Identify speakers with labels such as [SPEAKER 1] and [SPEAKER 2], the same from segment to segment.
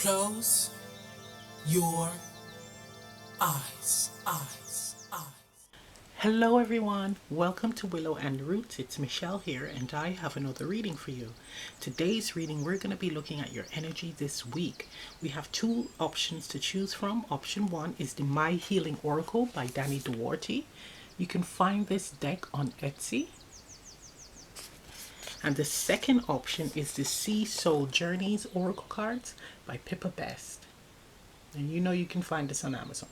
[SPEAKER 1] Close your eyes. Hello everyone, welcome to Willow and Roots. It's Michelle here and I have another reading for you. Today's reading we're going to be looking at your energy this week. We have two options to choose from. Option one is the My Healing Oracle by Danny Duarte. You can find this deck on Etsy. And the second option is the Sea Soul Journeys Oracle cards by Pippa Best. And you know you can find this on Amazon.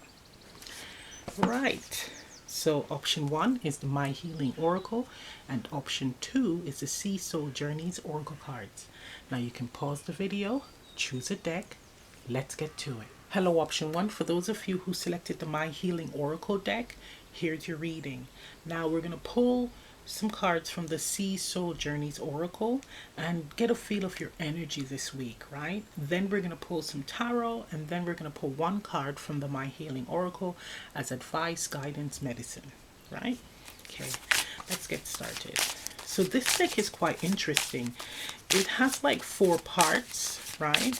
[SPEAKER 1] Right. So option one is the My Healing Oracle and option two is the Sea Soul Journeys Oracle cards. Now you can pause the video, choose a deck, let's get to it. Hello option one, for those of you who selected the My Healing Oracle deck, here's your reading. Now we're going to pull some cards from the Sea Soul Journeys Oracle and get a feel of your energy this week, right? Then we're going to pull some tarot and then we're going to pull one card from the My Healing Oracle as advice, guidance, medicine, right? Okay, let's get started. So this deck is quite interesting. It has like 4 parts, right?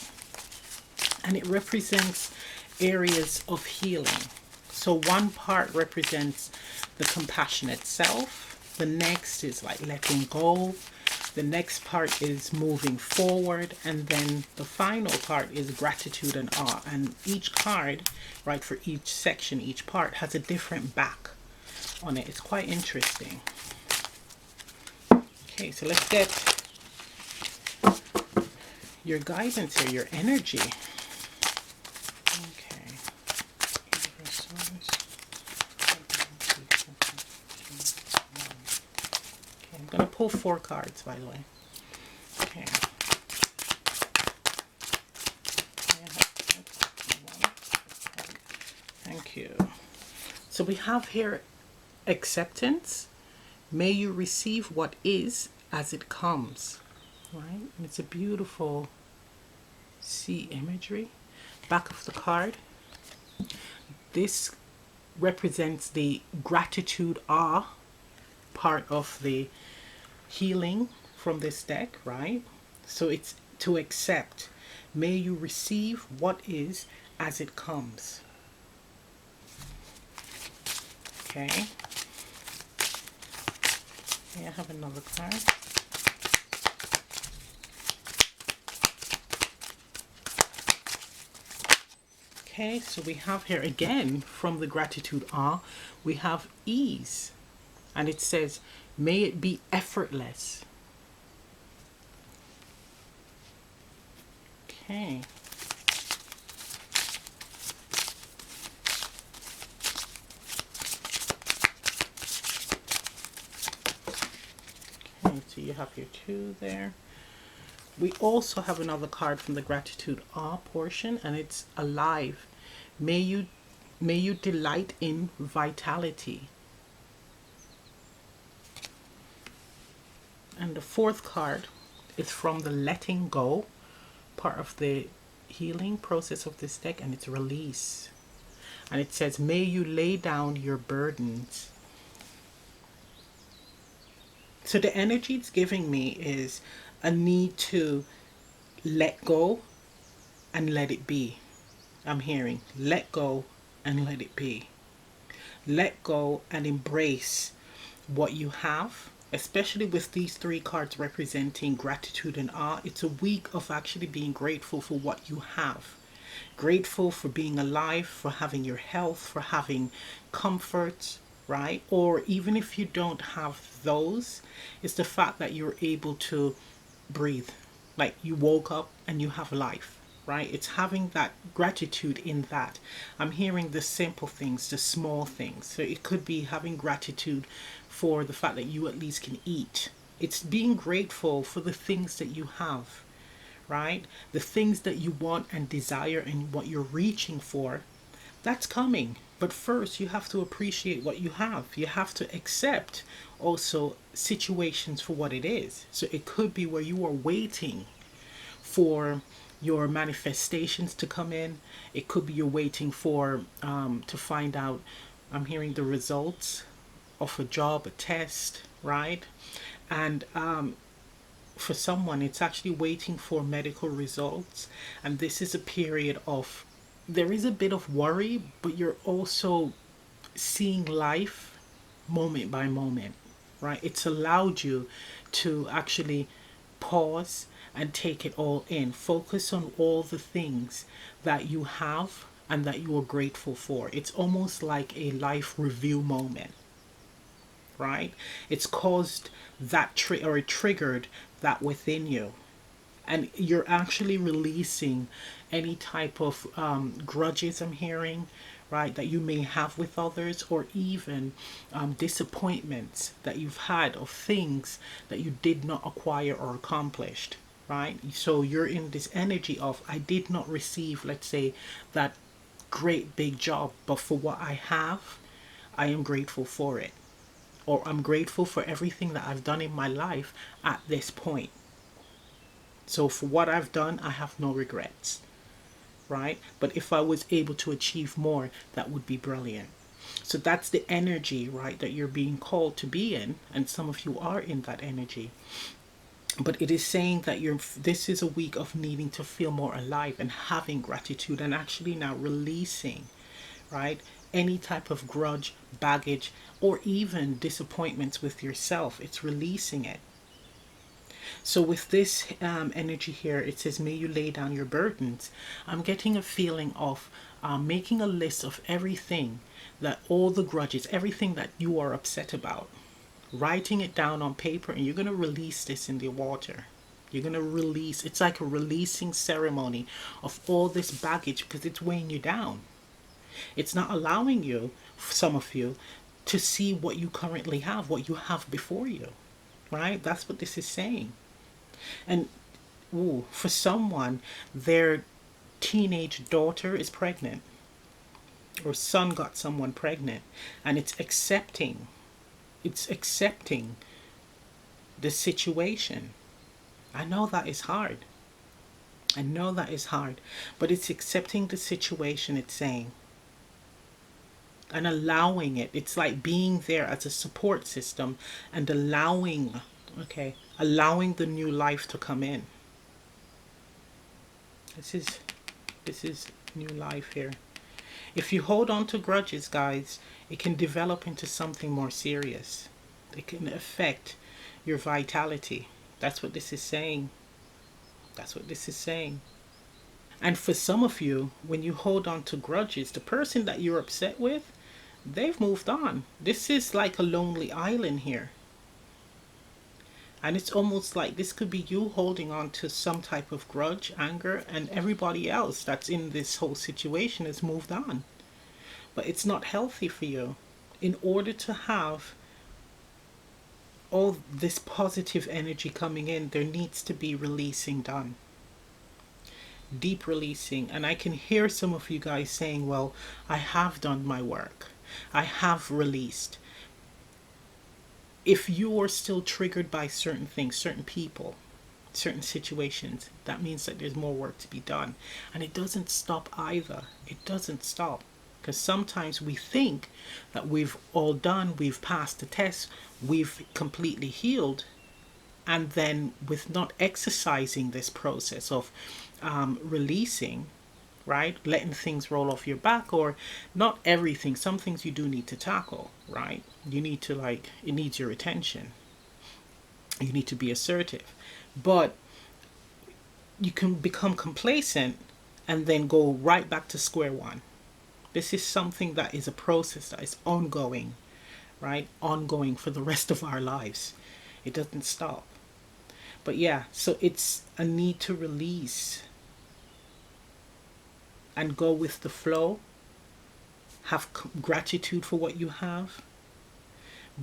[SPEAKER 1] And it represents areas of healing. So one part represents the compassionate self. The next is like letting go. The next part is moving forward. And then the final part is gratitude and awe. And each card, right, for each section, each part has a different back on it. It's quite interesting. Okay, so let's get your guidance here, your energy. Okay. I'm going to pull 4 cards, by the way. Okay. Thank you. So we have here acceptance. May you receive what is as it comes. Right? And it's a beautiful sea imagery. Back of the card. This represents the gratitude, awe part of the healing from this deck, right? So it's to accept. May you receive what is as it comes. Okay. May I have another card? Okay, so we have here again from the gratitude awe, we have ease. And it says, may it be effortless. Okay. Okay, so you have your 2 there. We also have another card from the gratitude awe portion, and it's alive. May you delight in vitality. And the 4th card is from the letting go part of the healing process of this deck, and it's release. And it says, may you lay down your burdens. So the energy it's giving me is a need to let go and let it be. I'm hearing let go and let it be. Let go and embrace what you have. Especially with these 3 cards representing gratitude and awe, it's a week of actually being grateful for what you have. Grateful for being alive, for having your health, for having comfort, right? Or even if you don't have those, it's the fact that you're able to breathe. Like you woke up and you have life, right? It's having that gratitude in that. I'm hearing the simple things, the small things. So it could be having gratitude for the fact that you at least can eat. It's being grateful for the things that you have, right? The things that you want and desire and what you're reaching for, that's coming. But first you have to appreciate what you have. You have to accept also situations for what it is. So it could be where you are waiting for your manifestations to come in. It could be you're waiting for to find out, I'm hearing the results of a job, a test, right? And for someone, it's actually waiting for medical results. And this is a period of, there is a bit of worry, but you're also seeing life moment by moment, right? It's allowed you to actually pause and take it all in. Focus on all the things that you have and that you are grateful for. It's almost like a life review moment, right? It's caused that or it triggered that within you, and you're actually releasing any type of grudges, I'm hearing, right, that you may have with others, or even disappointments that you've had of things that you did not acquire or accomplished, right? So you're in this energy of, I did not receive, let's say, that great big job, but for what I have, I am grateful for it, or I'm grateful for everything that I've done in my life at this point. So for what I've done, I have no regrets, right? But if I was able to achieve more, that would be brilliant. So that's the energy, right, that you're being called to be in, and some of you are in that energy. But it is saying that this is a week of needing to feel more alive and having gratitude, and actually now releasing, right, any type of grudge, baggage, or even disappointments with yourself. It's releasing it. So with this energy here, it says, may you lay down your burdens. I'm getting a feeling of making a list of everything, that all the grudges, everything that you are upset about, writing it down on paper, and you're going to release this in the water. You're going to release, it's like a releasing ceremony of all this baggage, because it's weighing you down. It's not allowing you, some of you, to see what you currently have, what you have before you, right? That's what this is saying. And ooh, for someone, their teenage daughter is pregnant, or son got someone pregnant, and it's accepting the situation. I know that is hard. I know that is hard, but it's accepting the situation, it's saying, and allowing it. It's like being there as a support system and allowing, okay, allowing the new life to come in. This is new life here. If you hold on to grudges, guys, it can develop into something more serious. It can affect your vitality. That's what this is saying. That's what this is saying. And for some of you, when you hold on to grudges, the person that you're upset with, they've moved on. This is like a lonely island here. And it's almost like this could be you holding on to some type of grudge, anger, and everybody else that's in this whole situation has moved on. But it's not healthy for you. In order to have all this positive energy coming in, there needs to be releasing done. Deep releasing. And I can hear some of you guys saying, well, I have done my work. I have released. If you are still triggered by certain things, certain people, certain situations, that means that there's more work to be done. And it doesn't stop either. It doesn't stop. Because sometimes we think that we've all done, we've passed the test, we've completely healed. And then with not exercising this process of releasing, right, letting things roll off your back, or not everything, some things you do need to tackle, right? You need to, like, it needs your attention. You need to be assertive. But you can become complacent and then go right back to square one. This is something that is a process that is ongoing, right? Ongoing for the rest of our lives. It doesn't stop. But yeah, so it's a need to release and go with the flow. Have gratitude for what you have.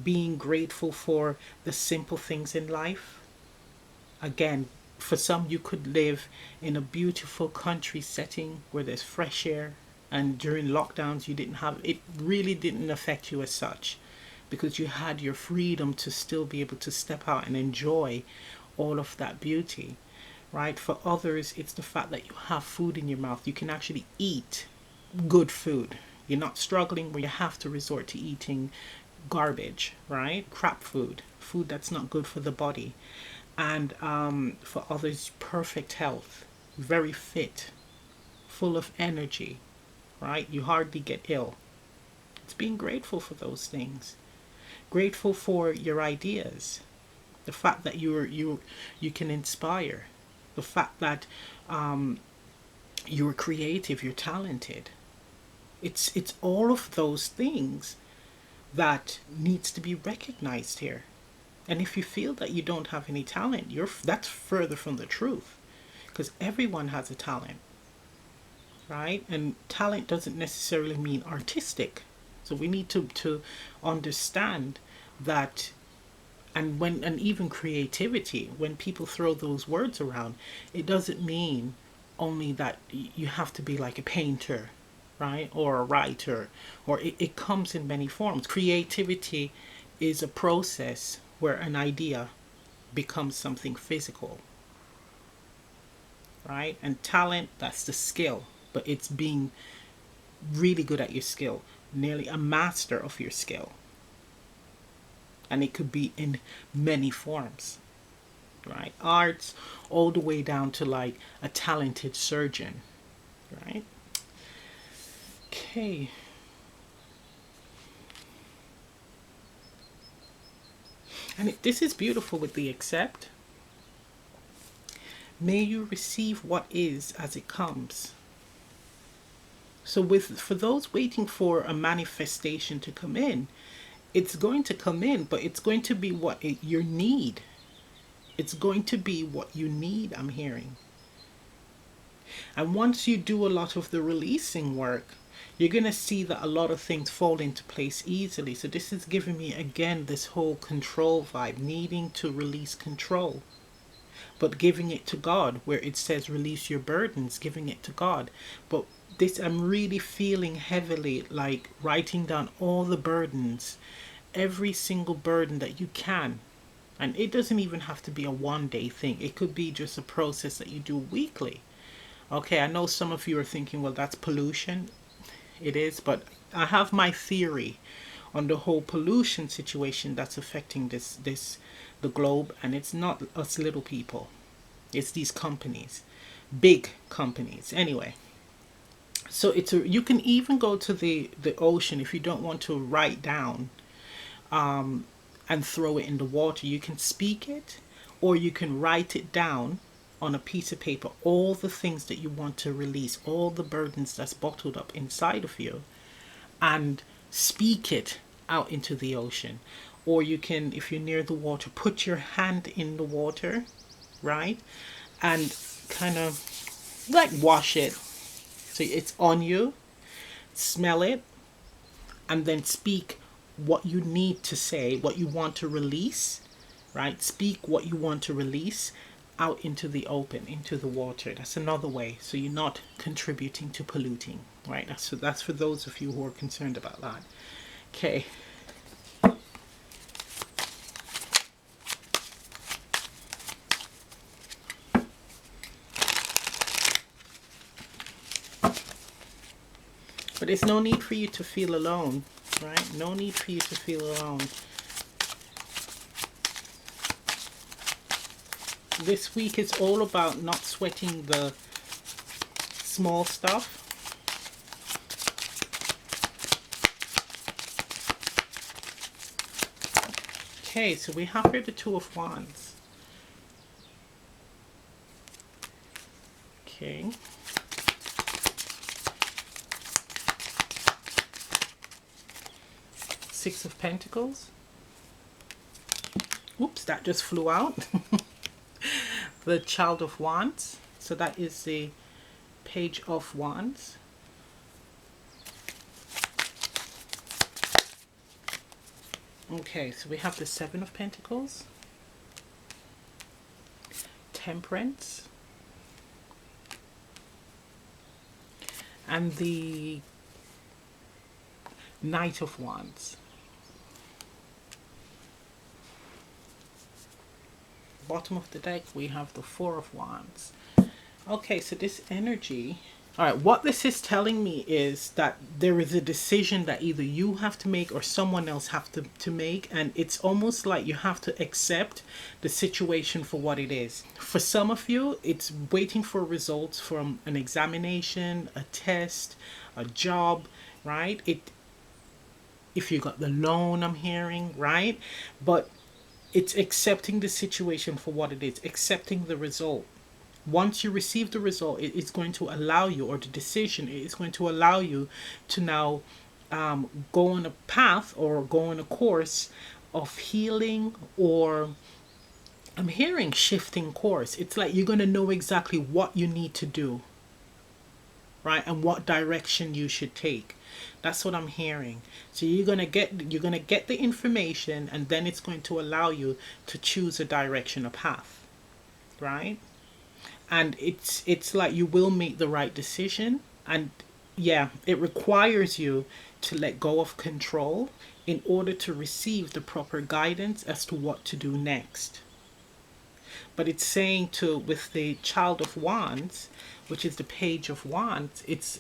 [SPEAKER 1] Being grateful for the simple things in life. Again, for some, you could live in a beautiful country setting where there's fresh air, and during lockdowns you didn't have it, really didn't affect you as such, because you had your freedom to still be able to step out and enjoy all of that beauty, right? For others, it's the fact that you have food in your mouth. You can actually eat good food. You're not struggling where you have to resort to eating garbage, right? Crap food, food that's not good for the body. And for others, perfect health, very fit, full of energy, right? You hardly get ill. It's being grateful for those things. Grateful for your ideas, the fact that you can inspire, the fact that you're creative, you're talented. It's all of those things that needs to be recognized here. And if you feel that you don't have any talent, that's further from the truth, because everyone has a talent, right? And talent doesn't necessarily mean artistic. So we need to understand that. And even creativity, when people throw those words around, it doesn't mean only that you have to be like a painter, right, or a writer, or it comes in many forms. Creativity is a process where an idea becomes something physical, right? And talent, that's the skill, but it's being really good at your skill, nearly a master of your skill. And it could be in many forms, right? Arts, all the way down to like a talented surgeon, right? Okay. And this is beautiful with the accept. May you receive what is as it comes. So for those waiting for a manifestation to come in, it's going to come in, but it's going to be what you need. It's going to be what you need, I'm hearing. And once you do a lot of the releasing work, you're going to see that a lot of things fall into place easily. So this is giving me, again, this whole control vibe, needing to release control, but giving it to God, where it says release your burdens, giving it to God. But this, I'm really feeling heavily like writing down all the burdens, every single burden that you can. And it doesn't even have to be a 1 day thing. It could be just a process that you do weekly. Okay, I know some of you are thinking, well, that's pollution. It is, but I have my theory on the whole pollution situation that's affecting the globe, and it's not us little people. It's these companies, big companies. Anyway, so you can even go to the ocean if you don't want to write down and throw it in the water. You can speak it, or you can write it down on a piece of paper, all the things that you want to release, all the burdens that's bottled up inside of you, and speak it out into the ocean. Or you can, if you're near the water, put your hand in the water, right, and kind of like wash it so it's on you, smell it, and then speak what you need to say, what you want to release, right? Speak what you want to release out into the open, into the water. That's another way. So you're not contributing to polluting, right? That's for those of you who are concerned about that. Okay. But there's no need for you to feel alone, right? No need for you to feel alone. This week is all about not sweating the small stuff. Okay, so we have here the Two of Wands. Okay. Six of Pentacles. Oops, that just flew out. The Child of Wands. So that is the Page of Wands. Okay, so we have the Seven of Pentacles. Temperance. And the Knight of Wands. Bottom of the deck we have the Four of Wands. Okay, so this energy All right, what this is telling me is that there is a decision that either you have to make or someone else have to make, and it's almost like you have to accept the situation for what it is. For some of you, it's waiting for results from an examination, a test, a job, right? If you got the loan, I'm hearing, right? But it's accepting the situation for what it is, accepting the result. Once you receive the result, it's going to allow you, or the decision is going to allow you to now go on a path or go on a course of healing, or I'm hearing shifting course. It's like you're going to know exactly what you need to do, right? And what direction you should take. That's what I'm hearing. So you're going to get the information, and then it's going to allow you to choose a direction, a path, right? And it's like you will make the right decision. And yeah, it requires you to let go of control in order to receive the proper guidance as to what to do next. But it's saying to, with the Child of Wands, which is the Page of Wands, it's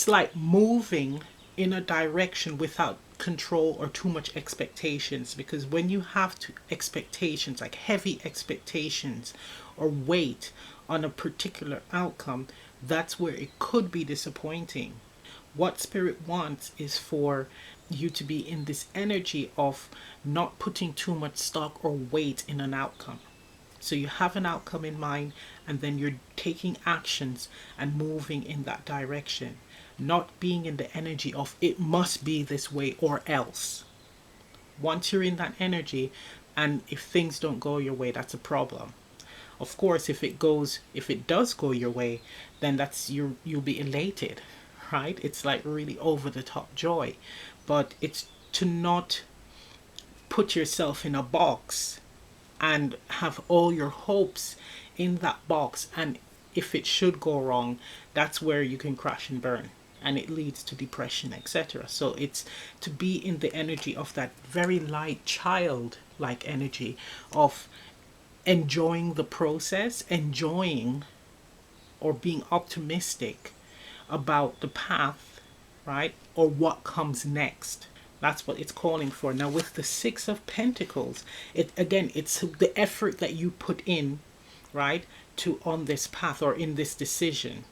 [SPEAKER 1] like moving in a direction without control or too much expectations. Because when you have expectations, like heavy expectations or weight on a particular outcome, that's where it could be disappointing. What Spirit wants is for you to be in this energy of not putting too much stock or weight in an outcome. So you have an outcome in mind, and then you're taking actions and moving in that direction. Not being in the energy of it must be this way or else. Once you're in that energy, and if things don't go your way, that's a problem. Of course, if it does go your way, then you'll be elated, right? It's like really over the top joy. But it's to not put yourself in a box and have all your hopes in that box. And if it should go wrong, that's where you can crash and burn, and it leads to depression, etc. So it's to be in the energy of that very light child like energy of enjoying the process, enjoying or being optimistic about the path, right? Or what comes next. That's what it's calling for. Now with the Six of Pentacles, it's the effort that you put in, right, to on this path or in this decision,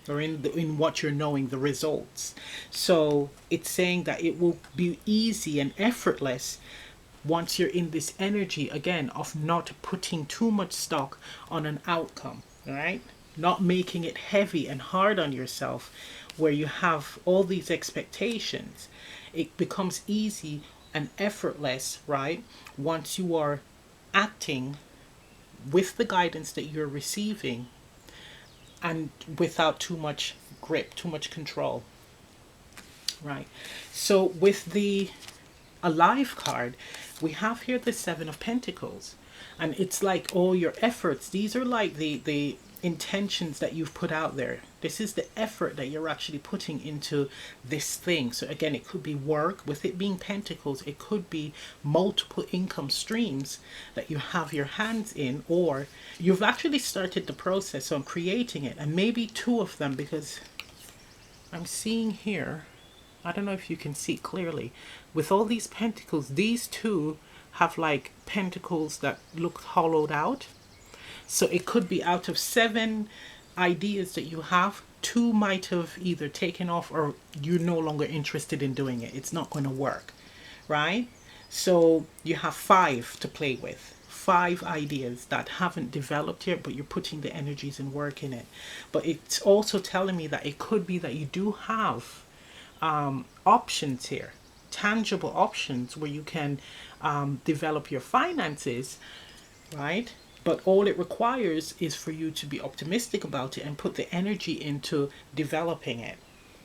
[SPEAKER 1] or in what you're knowing, the results. So it's saying that it will be easy and effortless once you're in this energy again of not putting too much stock on an outcome, right? Not making it heavy and hard on yourself where you have all these expectations. It becomes easy and effortless, right? Once you are acting with the guidance that you're receiving and without too much grip, too much control, right? So with the Alive card, we have here the Seven of Pentacles, and it's like all your efforts, these are like the intentions that you've put out there. This is the effort that you're actually putting into this thing. So again, it could be work. With it being pentacles, it could be multiple income streams that you have your hands in, or you've actually started the process on creating it, and maybe two of them, because I'm seeing here, I don't know if you can see clearly, with all these pentacles, these two have like pentacles that look hollowed out. So it could be out of 7 ideas that you have, 2 might have either taken off or you're no longer interested in doing it. It's not going to work, right? So you have 5 to play with. 5 ideas that haven't developed yet, but you're putting the energies and work in it. But it's also telling me that it could be that you do have options here, tangible options where you can develop your finances, right? But all it requires is for you to be optimistic about it and put the energy into developing it.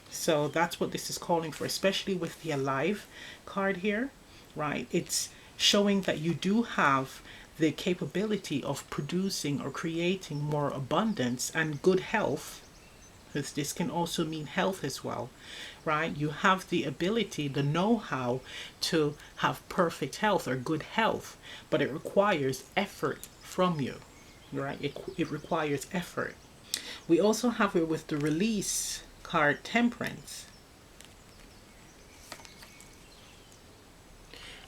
[SPEAKER 1] So that's what this is calling for, especially with the Alive card here, right? It's showing that you do have the capability of producing or creating more abundance and good health, because this can also mean health as well, right? You have the ability, the know-how to have perfect health or good health, but it requires effort from you, right? It requires effort. We also have it with the release card, Temperance.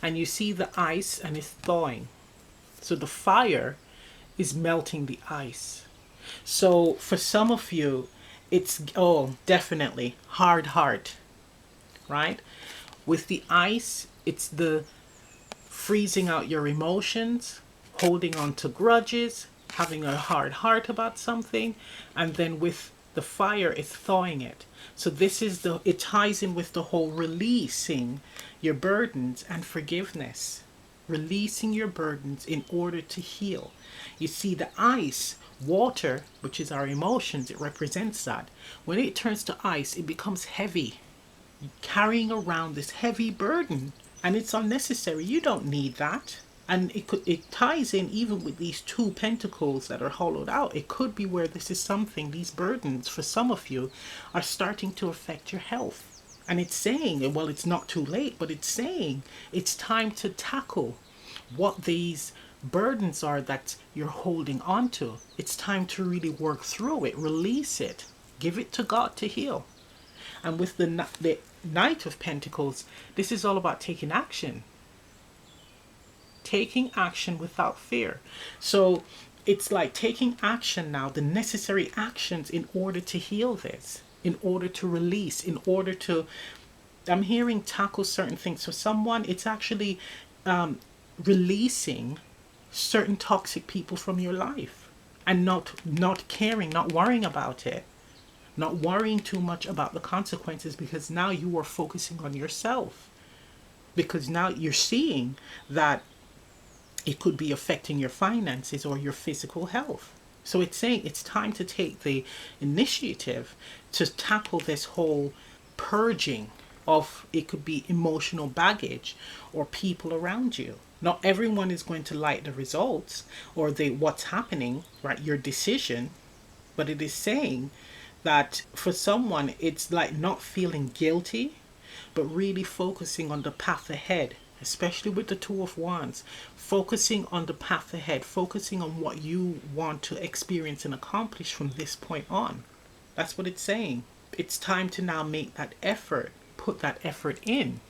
[SPEAKER 1] And you see the ice and it's thawing. So the fire is melting the ice. So for some of you, it's, oh, definitely hard heart, right? With the ice, it's the freezing out your emotions, holding on to grudges, having a hard heart about something, and then with the fire, it's thawing it. So this is the, it ties in with the whole releasing your burdens and forgiveness. Releasing your burdens in order to heal. You see, the ice, water, which is our emotions, it represents that. When it turns to ice, it becomes heavy. You're carrying around this heavy burden, and it's unnecessary. You don't need that. And it ties in even with these two pentacles that are hollowed out. It could be where this is something, these burdens for some of you are starting to affect your health. And it's saying, well, it's not too late, but it's saying it's time to tackle what these burdens are that you're holding on to. It's time to really work through it, release it, give it to God to heal. And with the Knight of Pentacles, this is all about taking action. Taking action without fear. So it's like taking action now, the necessary actions in order to heal this, in order to release, in order to, I'm hearing tackle certain things. For someone, it's actually releasing certain toxic people from your life and not caring, not worrying about it, not worrying too much about the consequences, because now you are focusing on yourself, because now you're seeing that it could be affecting your finances or your physical health. So it's saying it's time to take the initiative to tackle this whole purging of, it could be emotional baggage or people around you. Not everyone is going to like the results or what's happening, right? Your decision. But it is saying that for someone, it's like not feeling guilty, but really focusing on the path ahead, especially with the Two of Wands, focusing on the path ahead, focusing on what you want to experience and accomplish from this point on. That's what it's saying. It's time to now make that effort, put that effort in.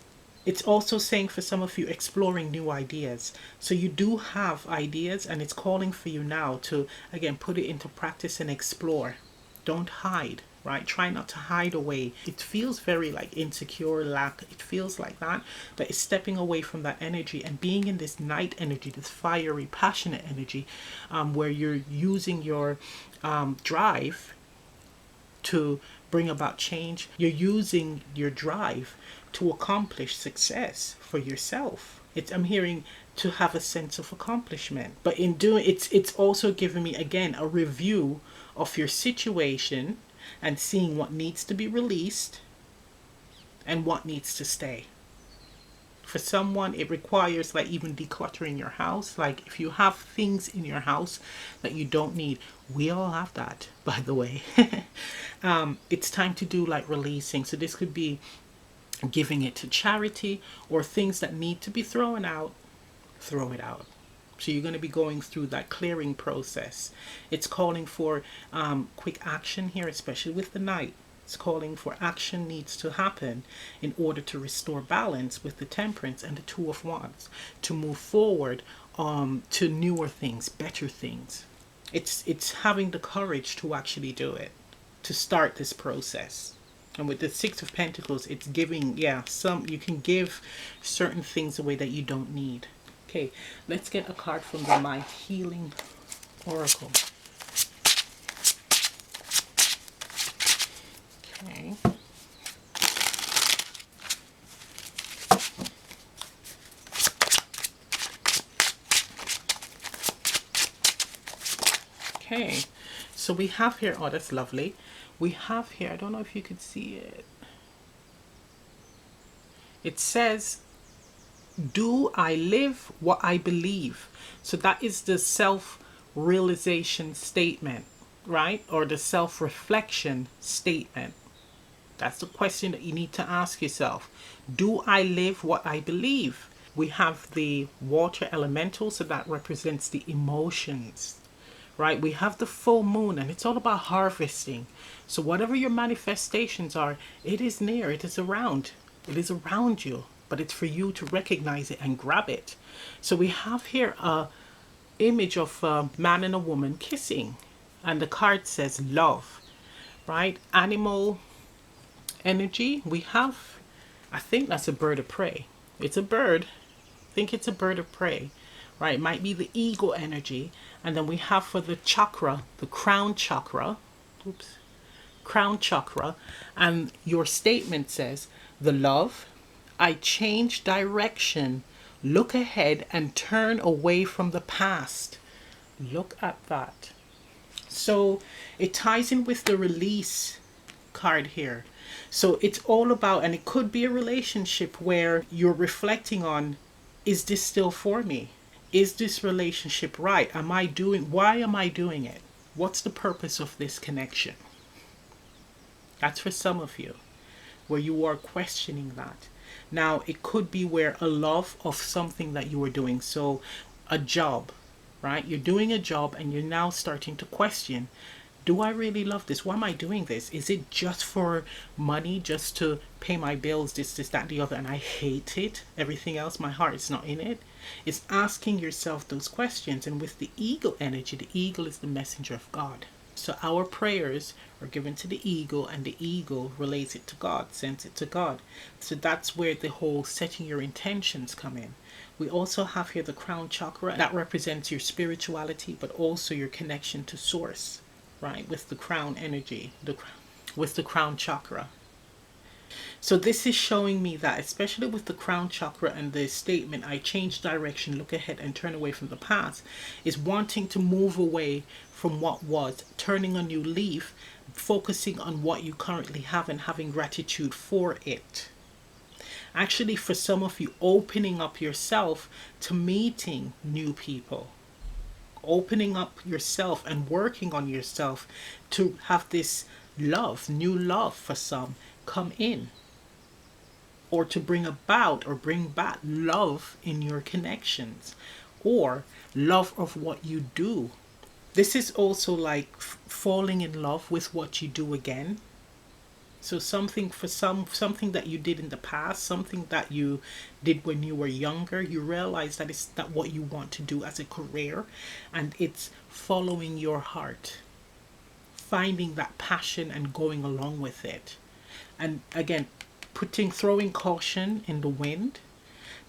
[SPEAKER 1] It's also saying for some of you, exploring new ideas. So you do have ideas, and it's calling for you now to, again, put it into practice and explore. Don't hide, right? Try not to hide away. It feels very like insecure, lack. It feels like that. But it's stepping away from that energy and being in this Knight energy, this fiery, passionate energy, where you're using your drive to bring about change. You're using your drive to accomplish success for yourself. I'm hearing to have a sense of accomplishment. But in doing it's also giving me, again, a review of your situation and seeing what needs to be released and what needs to stay. For someone, it requires like even decluttering your house. Like if you have things in your house that you don't need, we all have that, by the way. It's time to do like releasing. So this could be giving it to charity, or things that need to be thrown out, throw it out. So you're going to be going through that clearing process. It's calling for quick action here, especially with the Knight. It's calling for action needs to happen in order to restore balance with the Temperance and the Two of Wands, to move forward to newer things, better things. It's having the courage to actually do it, to start this process. And with the Six of Pentacles, it's giving, you can give certain things away that you don't need. Okay, let's get a card from the My Healing Oracle. Okay. Okay, so we have here, oh, that's lovely. We have here, I don't know if you could see it. It says, do I live what I believe? So that is the self-realization statement, right? Or the self-reflection statement. That's the question that you need to ask yourself. Do I live what I believe? We have the water elemental, so that represents the emotions, right? We have the full moon, and it's all about harvesting. So whatever your manifestations are, it is near, it is around, it is around you, but it's for you to recognize it and grab it. So we have here a image of a man and a woman kissing, and the card says love, right? Animal energy, we have, I think that's a bird of prey. It's a bird. I think it's a bird of prey, right? It might be the ego energy. And then we have for the chakra, the crown chakra. Oops. Crown chakra. And your statement says, the love, I change direction, look ahead and turn away from the past. Look at that. So it ties in with the release card here. So it's all about, and it could be a relationship where you're reflecting on, is this still for me? Is this relationship right? Why am I doing it? What's the purpose of this connection? That's for some of you, where you are questioning that. Now, it could be where a love of something that you were doing. So a job, right? You're doing a job and you're now starting to question, do I really love this? Why am I doing this? Is it just for money, just to pay my bills, this, that, the other, and I hate it? Everything else, my heart is not in it. It's asking yourself those questions. And with the eagle energy, the eagle is the messenger of God. So our prayers are given to the eagle, and the eagle relates it to God, sends it to God. So that's where the whole setting your intentions come in. We also have here the crown chakra. That represents your spirituality, but also your connection to source, right? With the crown energy, with the crown chakra. So this is showing me that, especially with the crown chakra and the statement, I change direction, look ahead and turn away from the past, is wanting to move away from what was, turning a new leaf, focusing on what you currently have and having gratitude for it. Actually, for some of you, opening up yourself to meeting new people, opening up yourself and working on yourself to have this love, new love for some, come in, or to bring about or bring back love in your connections, or love of what you do. This is also like falling in love with what you do again. So something something that you did in the past, something that you did when you were younger, you realize that it's not what you want to do as a career, and it's following your heart, finding that passion and going along with it. And again, throwing caution in the wind.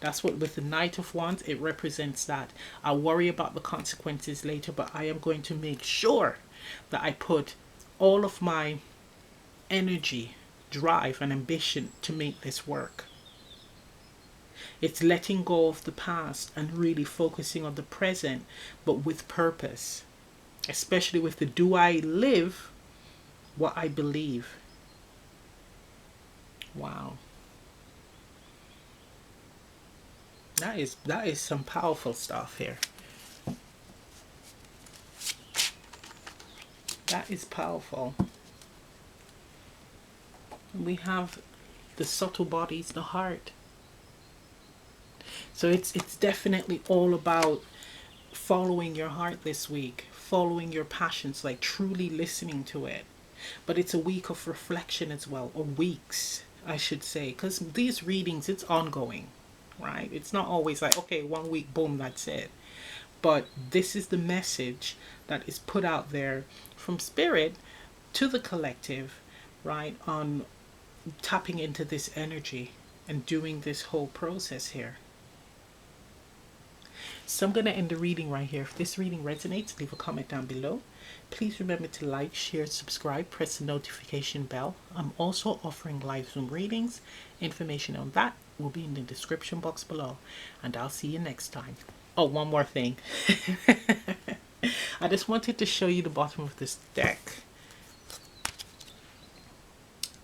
[SPEAKER 1] That's what with the Knight of Wands, it represents that. I'll worry about the consequences later, but I am going to make sure that I put all of my energy, drive and ambition to make this work. It's letting go of the past and really focusing on the present, but with purpose. Especially with the do I live what I believe? Wow. That is some powerful stuff here. That is powerful. We have the subtle bodies, the heart. So it's definitely all about following your heart this week, following your passions, like truly listening to it. But it's a week of reflection as well, or weeks, I should say, because these readings, it's ongoing, right? It's not always like, okay, 1 week, boom, that's it. But this is the message that is put out there from spirit to the collective, right, on tapping into this energy and doing this whole process here. So I'm going to end the reading right here. If this reading resonates, leave a comment down below. Please remember to like, share, subscribe, press the notification bell. I'm also offering live Zoom readings. Information on that will be in the description box below. And I'll see you next time. Oh, one more thing. I just wanted to show you the bottom of this deck.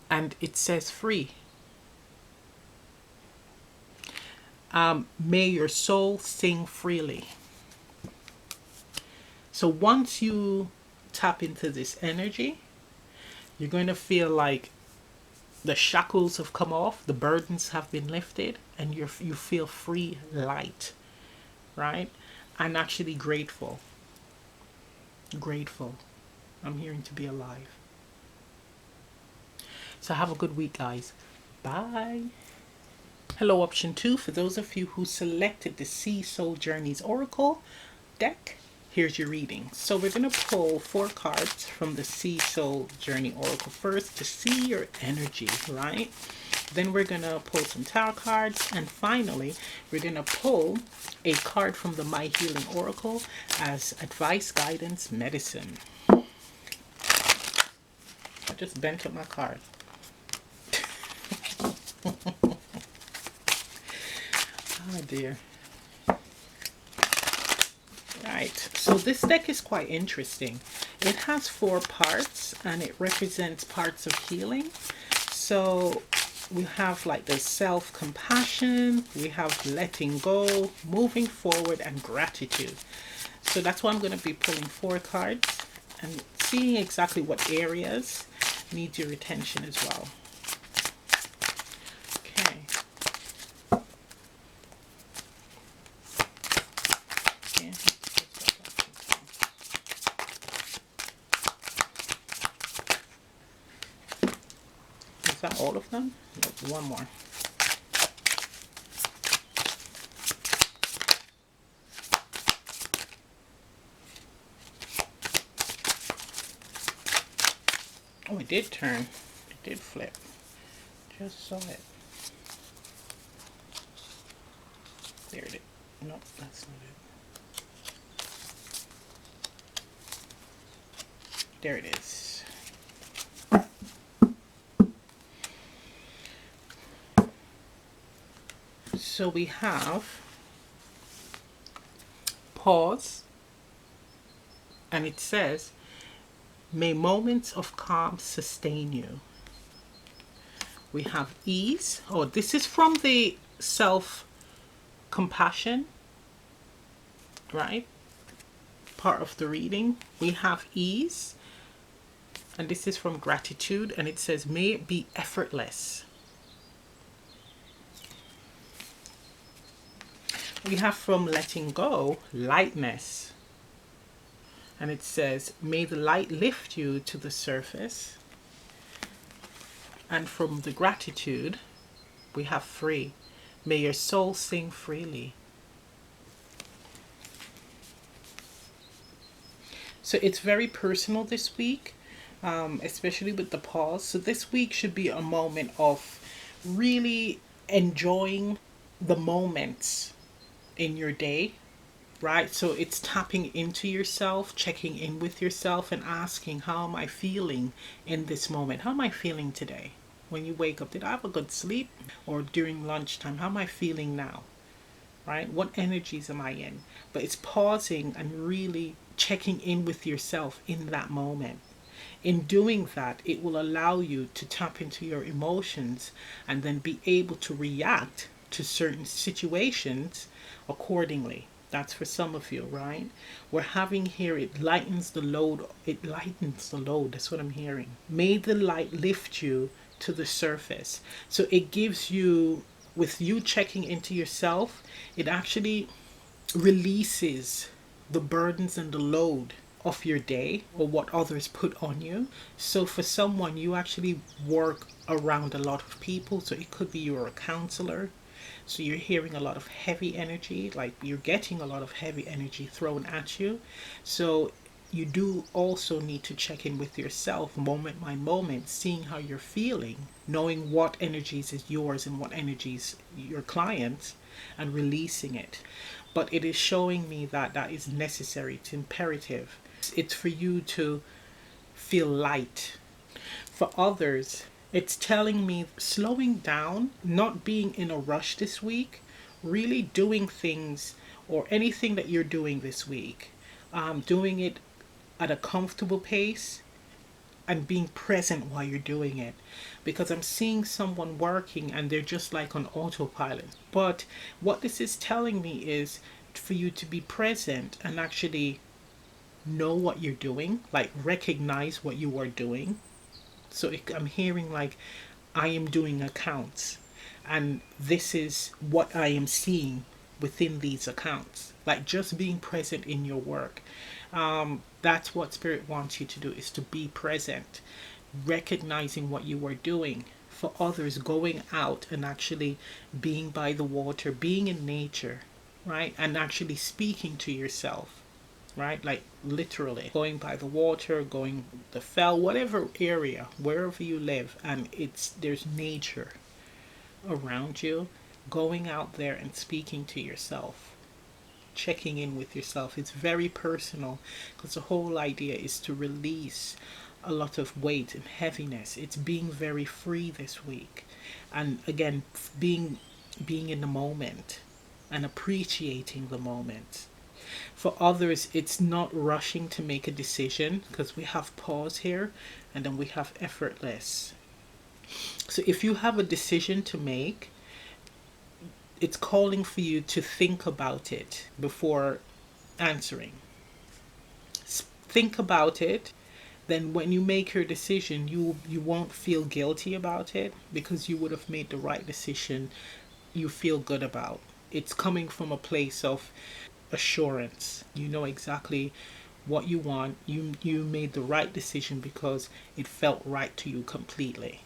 [SPEAKER 1] And it says free. May your soul sing freely. So once you tap into this energy, you're going to feel like the shackles have come off, the burdens have been lifted, and you feel free, light, right? And actually grateful. Grateful. I'm hearing to be alive. So have a good week, guys. Bye. Hello, option 2. For those of you who selected the Sea Soul Journeys Oracle deck, here's your reading. So we're going to pull 4 cards from the Sea Soul Journey Oracle first to see your energy, right? Then we're going to pull some tarot cards. And finally, we're going to pull a card from the My Healing Oracle as advice, guidance, medicine. I just bent up my card. Oh dear. Right, so this deck is quite interesting. It has 4 parts and it represents parts of healing. So we have like the self-compassion, we have letting go, moving forward, and gratitude. So that's why I'm going to be pulling 4 cards and seeing exactly what areas need your attention as well. Okay. Is that all of them? No, one more. Oh, it did turn. It did flip. Just saw it. There it is. Nope, that's not it. There it is. So we have pause, and it says, may moments of calm sustain you. We have ease. Oh, this is from the self-compassion, right? Part of the reading. We have ease, and this is from gratitude, and it says, may it be effortless. We have from letting go, lightness. And it says, may the light lift you to the surface. And from the gratitude, we have free. May your soul sing freely. So it's very personal this week, especially with the pause. So this week should be a moment of really enjoying the moments in your day, right? So it's tapping into yourself, checking in with yourself, and asking, how am I feeling in this moment? How am I feeling today? When you wake up, did I have a good sleep? Or during lunchtime, how am I feeling now? Right? What energies am I in? But it's pausing and really checking in with yourself in that moment. In doing that, it will allow you to tap into your emotions and then be able to react to certain situations accordingly. That's for some of you, right? We're having here, it lightens the load. It lightens the load. That's what I'm hearing. May the light lift you to the surface. So it gives you, with you checking into yourself, it actually releases the burdens and the load of your day or what others put on you. So for someone, you actually work around a lot of people. So it could be you're a counselor. So you're hearing a lot of heavy energy, like you're getting a lot of heavy energy thrown at you. So you do also need to check in with yourself moment by moment, seeing how you're feeling, knowing what energies is yours and what energies your clients, and releasing it. But it is showing me that that is necessary. It's imperative. It's for you to feel light. For others, it's telling me slowing down, not being in a rush this week, really doing things or anything that you're doing this week, doing it at a comfortable pace and being present while you're doing it. Because I'm seeing someone working and they're just like on autopilot. But what this is telling me is for you to be present and actually know what you're doing, like recognize what you are doing. So I'm hearing like, I am doing accounts and this is what I am seeing within these accounts. Like just being present in your work. That's what Spirit wants you to do, is to be present, recognizing what you are doing. For others, going out and actually being by the water, being in nature, right? And actually speaking to yourself, right? Like literally going by the water, going the fell, whatever area, wherever you live, and there's nature around you, going out there and speaking to yourself, checking in with yourself. It's very personal, because the whole idea is to release a lot of weight and heaviness. It's being very free this week, and again, being in the moment and appreciating the moment. For others, it's not rushing to make a decision, because we have pause here, and then we have effortless. So if you have a decision to make, it's calling for you to think about it before answering. Think about it. Then when you make your decision, you won't feel guilty about it, because you would have made the right decision. You feel good about. It's coming from a place of assurance. You know exactly what you want. You made the right decision because it felt right to you completely.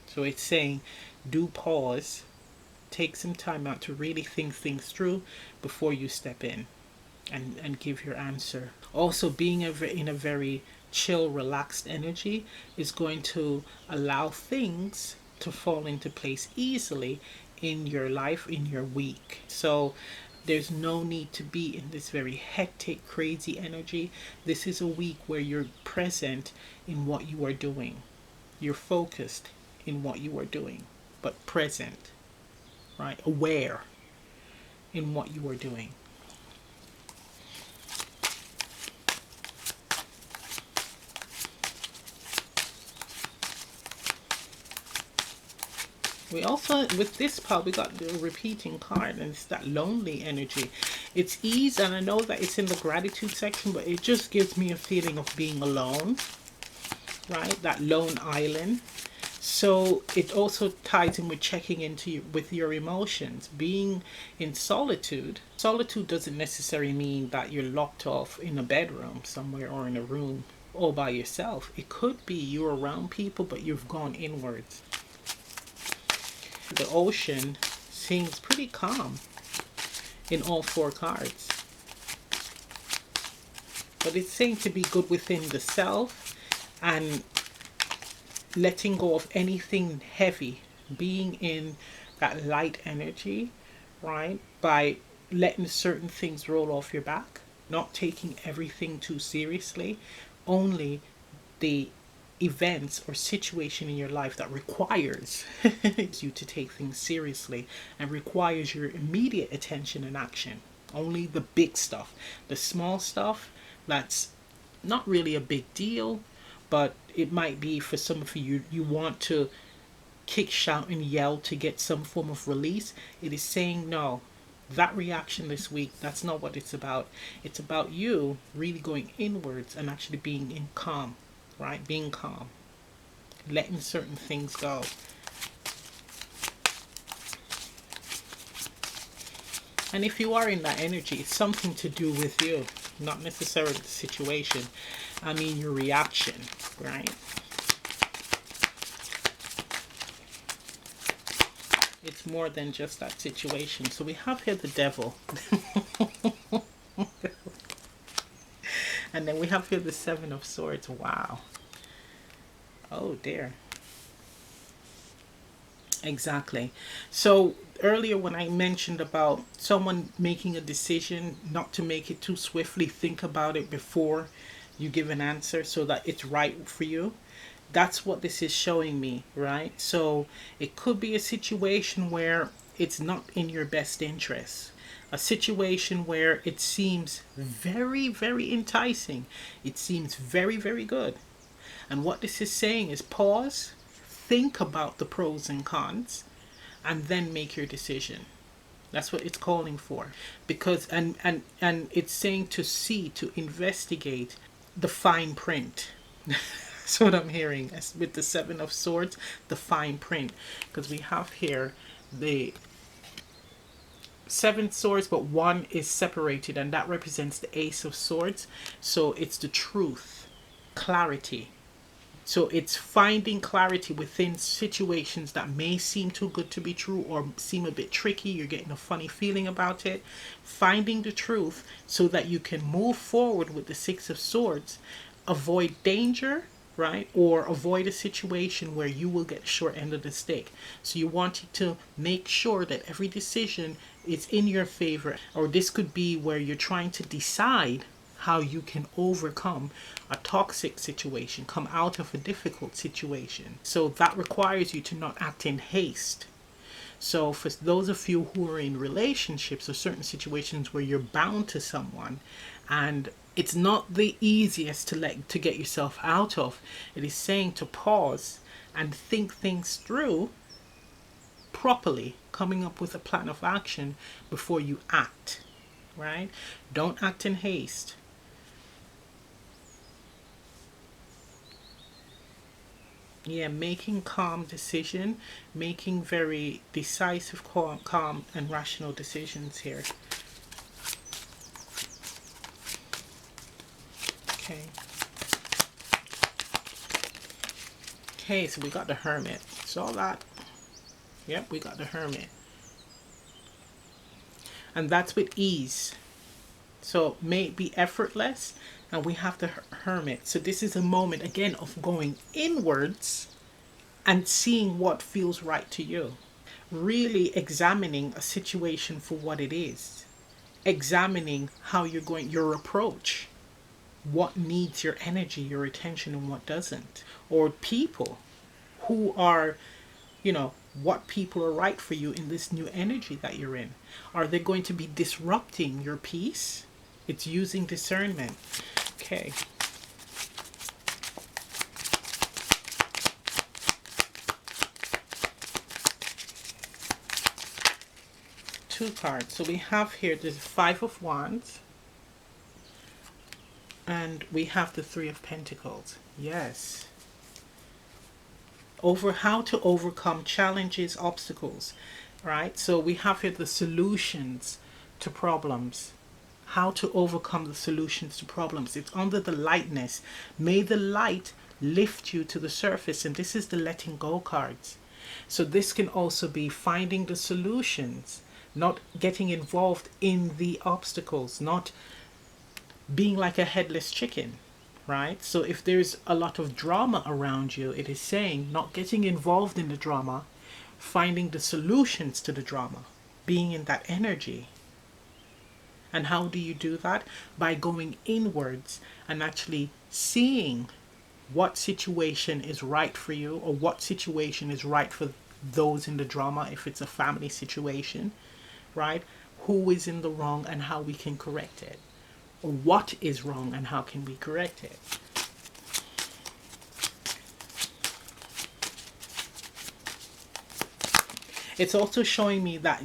[SPEAKER 1] So it's saying, do pause, take some time out to really think things through before you step in and give your answer. Also, being in a very chill, relaxed energy is going to allow things to fall into place easily in your life, in your week. So there's no need to be in this very hectic, crazy energy. This is a week where you're present in what you are doing. You're focused in what you are doing, but present, right? Aware in what you are doing. We also, with this part, we got the repeating card, and it's that lonely energy. It's ease, and I know that it's in the gratitude section, but it just gives me a feeling of being alone, right? That lone island. So it also ties in with checking into with your emotions, being in solitude. Solitude doesn't necessarily mean that you're locked off in a bedroom somewhere or in a room all by yourself. It could be you're around people, but you've gone inwards. The ocean seems pretty calm in all four cards, but it's saying to be good within the self and letting go of anything heavy, being in that light energy, right? By letting certain things roll off your back, not taking everything too seriously, only the events or situation in your life that requires you to take things seriously and requires your immediate attention and action. Only the big stuff. The small stuff, that's not really a big deal, but it might be for some of you. You want to kick, shout, and yell to get some form of release. It is saying no. That reaction this week, that's not what it's about. It's about you really going inwards and actually being in calm, right? Being calm, letting certain things go. And if you are in that energy, it's something to do with you, not necessarily the situation. I mean, your reaction, right? It's more than just that situation. So we have here the devil. And then we have here the Seven of Swords. Wow. Oh dear. Exactly. So earlier when I mentioned about someone making a decision, not to make it too swiftly, think about it before you give an answer so that it's right for you. That's what this is showing me, right? So it could be a situation where it's not in your best interest. A situation where it seems very, very enticing. It seems very, very good. And what this is saying is pause, think about the pros and cons, and then make your decision. That's what it's calling for. Because and it's saying to see, to investigate the fine print. That's what I'm hearing with the Seven of Swords, the fine print. Because we have here the seven swords, but one is separated, and that represents the ace of swords. So it's the truth, clarity. So it's finding clarity within situations that may seem too good to be true or seem a bit tricky. You're getting a funny feeling about it. Finding the truth so that you can move forward with the Six of Swords, avoid danger, right? Or avoid a situation where you will get the short end of the stick. So you want to make sure that every decision is in your favor. Or this could be where you're trying to decide how you can overcome a toxic situation, come out of a difficult situation. So that requires you to not act in haste. So for those of you who are in relationships or certain situations where you're bound to someone and it's not the easiest to get yourself out of, it is saying to pause and think things through properly, coming up with a plan of action before you act, right? Don't act in haste. Yeah, making calm decision, making very decisive, calm and rational decisions here. Okay. Okay, so we got the Hermit. Saw that? Yep, we got the Hermit. And that's with ease. So may it be effortless. And we have the Hermit. So this is a moment, again, of going inwards and seeing what feels right to you. Really examining a situation for what it is. Examining how you're going, your approach. What needs your energy, your attention, and what doesn't. Or people who are, what people are right for you in this new energy that you're in. Are they going to be disrupting your peace? It's using discernment. Okay. Two cards. So we have here the Five of Wands. And we have the Three of Pentacles. Yes. Over how to overcome challenges, obstacles. Right? So we have here the solutions to problems. How to overcome the solutions to problems. It's under the lightness. May the light lift you to the surface. And this is the letting go cards. So this can also be finding the solutions, not getting involved in the obstacles, not being like a headless chicken, right? So if there's a lot of drama around you, it is saying not getting involved in the drama, finding the solutions to the drama, being in that energy. And how do you do that? By going inwards and actually seeing what situation is right for you or what situation is right for those in the drama, if it's a family situation, right? Who is in the wrong and how we can correct it. Or what is wrong and how can we correct it. It's also showing me that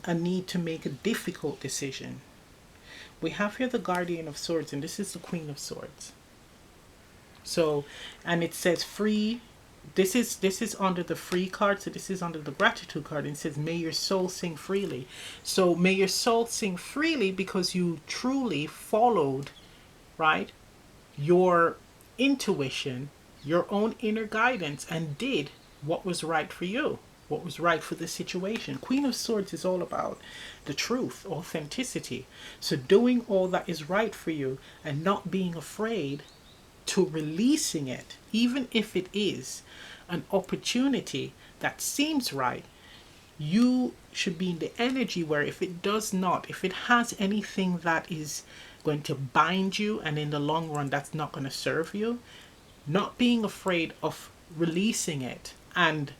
[SPEAKER 1] a need to make a difficult decision. We have here the Guardian of Swords, and this is the Queen of Swords. So, and it says free. This is under the free card, so this is under the gratitude card, and it says may your soul sing freely. So may your soul sing freely because you truly followed, right, your intuition, your own inner guidance, and did what was right for you, what was right for the situation. Queen of Swords is all about the truth, authenticity. So doing all that is right for you and not being afraid to releasing it, even if it is an opportunity that seems right. You should be in the energy where if it has anything that is going to bind you and in the long run that's not going to serve you, not being afraid of releasing it and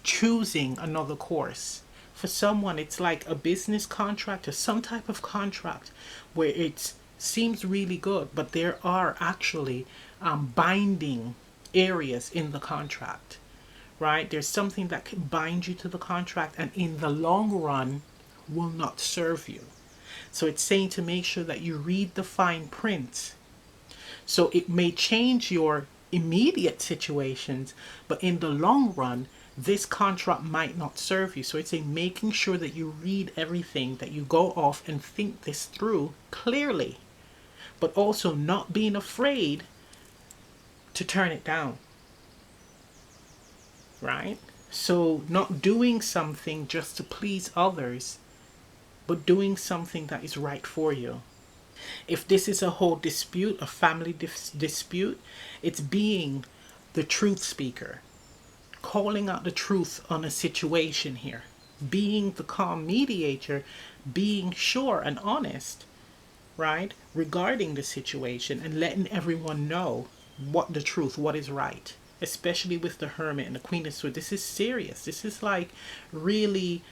[SPEAKER 1] choosing another course. For someone, it's like a business contract or some type of contract where it seems really good, but there are actually binding areas in the contract, right? There's something that can bind you to the contract and in the long run will not serve you. So it's saying to make sure that you read the fine print. So it may change your immediate situations, but in the long run, this contract might not serve you. So it's a making sure that you read everything, that you go off and think this through clearly, but also not being afraid to turn it down, right? So not doing something just to please others, but doing something that is right for you. If this is a whole dispute, a family dispute, it's being the truth speaker, calling out the truth on a situation here, being the calm mediator, being sure and honest, right, regarding the situation, and letting everyone know what the truth, what is right. Especially with the Hermit and the Queen of Swords, this is serious. This is like really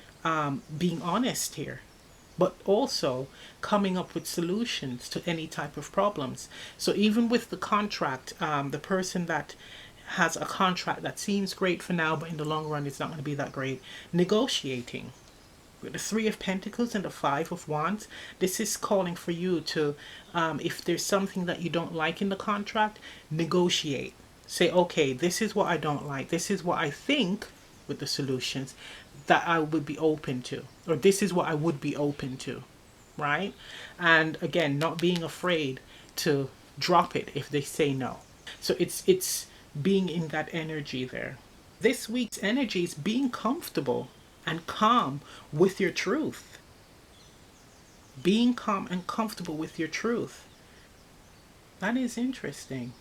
[SPEAKER 1] being honest here, but also coming up with solutions to any type of problems. So even with the contract, the person that has a contract that seems great for now, but in the long run it's not going to be that great, negotiating. With the Three of Pentacles and the Five of Wands, this is calling for you to, if there's something that you don't like in the contract, negotiate. Say, okay, this is what I don't like. This is what I think, with the solutions, that I would be open to. Or this is what I would be open to, right? And again, not being afraid to drop it if they say no. So it's being in that energy there. This week's energy is being comfortable and calm with your truth. Being calm and comfortable with your truth. That is interesting.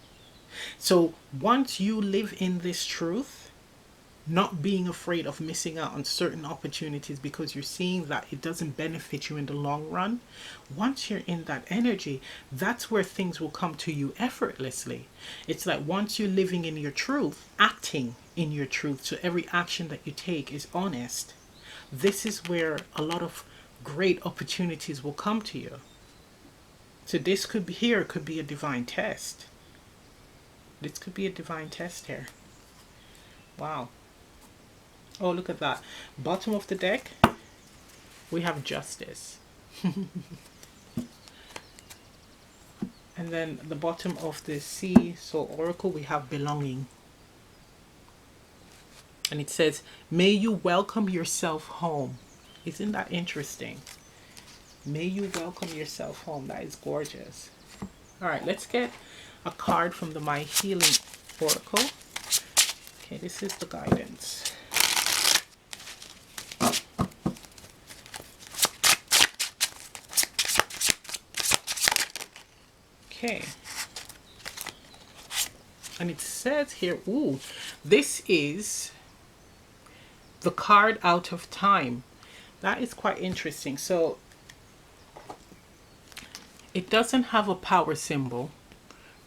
[SPEAKER 1] So once you live in this truth, not being afraid of missing out on certain opportunities because you're seeing that it doesn't benefit you in the long run, once you're in that energy, that's where things will come to you effortlessly. It's like once you're living in your truth, acting in your truth, so every action that you take is honest, this is where a lot of great opportunities will come to you. So this could be here, could be a divine test. This could be a divine test here. Wow. Oh, look at that. Bottom of the deck, we have Justice. And then the bottom of the Sea Soul Oracle, we have Belonging. And it says, may you welcome yourself home. Isn't that interesting? May you welcome yourself home. That is gorgeous. All right, let's get a card from the My Healing Oracle. Okay, this is the guidance. Okay. And it says here, ooh, this is the card Out of Time. That is quite interesting. So it doesn't have a power symbol,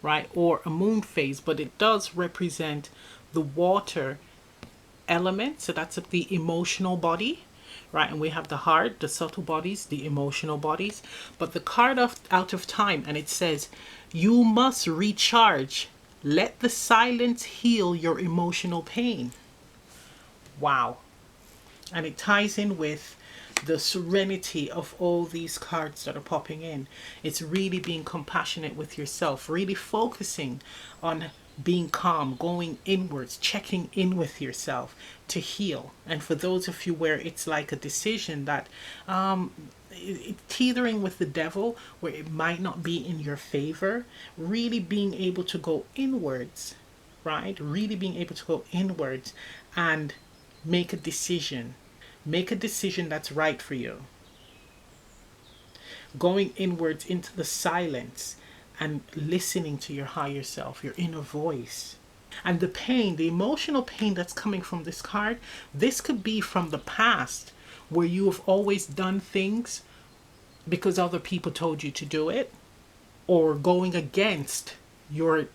[SPEAKER 1] right, or a moon phase, but it does represent the water element. So that's the emotional body, right? And we have the heart, the subtle bodies, the emotional bodies. But the card of Out of Time, and it says, you must recharge. Let the silence heal your emotional pain. Wow. And it ties in with the serenity of all these cards that are popping in. It's really being compassionate with yourself, really focusing on being calm, going inwards, checking in with yourself to heal. And for those of you where it's like a decision that teetering with the devil, where it might not be in your favor, really being able to go inwards, right? Really being able to go inwards and make a decision. Make a decision that's right for you. Going inwards into the silence and listening to your higher self, your inner voice. And the pain, the emotional pain that's coming from this card, this could be from the past where you have always done things because other people told you to do it, or going against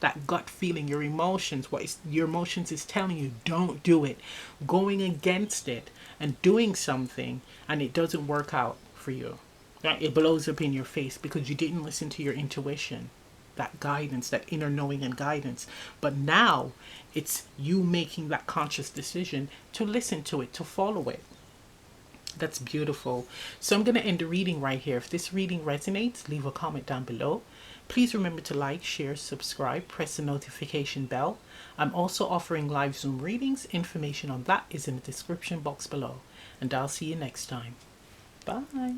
[SPEAKER 1] that gut feeling, your emotions, your emotions is telling you don't do it, going against it and doing something, and it doesn't work out for you, right? It blows up in your face because you didn't listen to your intuition, that guidance, that inner knowing and guidance. But now it's you making that conscious decision to listen to it, to follow it. That's beautiful. So I'm going to end the reading right here. If this reading resonates, leave a comment down below. Please remember to like, share, subscribe, press the notification bell. I'm also offering live Zoom readings. Information on that is in the description box below. And I'll see you next time. Bye.